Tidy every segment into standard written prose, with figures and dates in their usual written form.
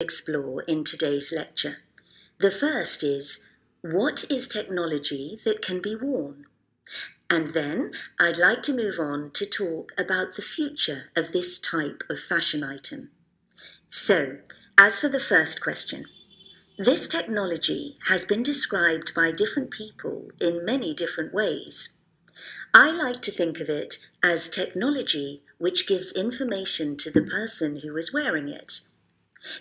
explore in today's lecture. The first is, what is technology that can be worn? And then I'd like to move on to talk about the future of this type of fashion item. So, as for the first question, this technology has been described by different people in many different ways. I like to think of it as technology which gives information to the person who is wearing it.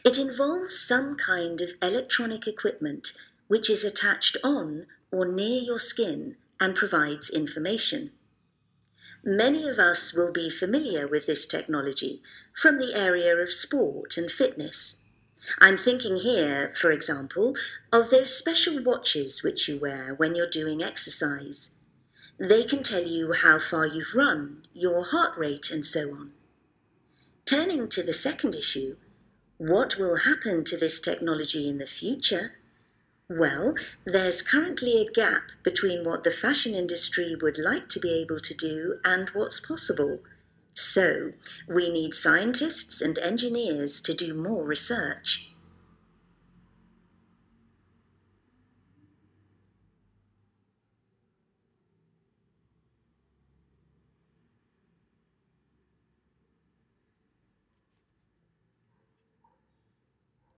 It involves some kind of electronic equipment which is attached on or near your skin and provides information. Many of us will be familiar with this technology from the area of sport and fitness. I'm thinking here, for example, of those special watches which you wear when you're doing exercise. They can tell you how far you've run, your heart rate, and so on. Turning to the second issue, what will happen to this technology in the future? Well, there's currently a gap between what the fashion industry would like to be able to do and what's possible. So, we need scientists and engineers to do more research.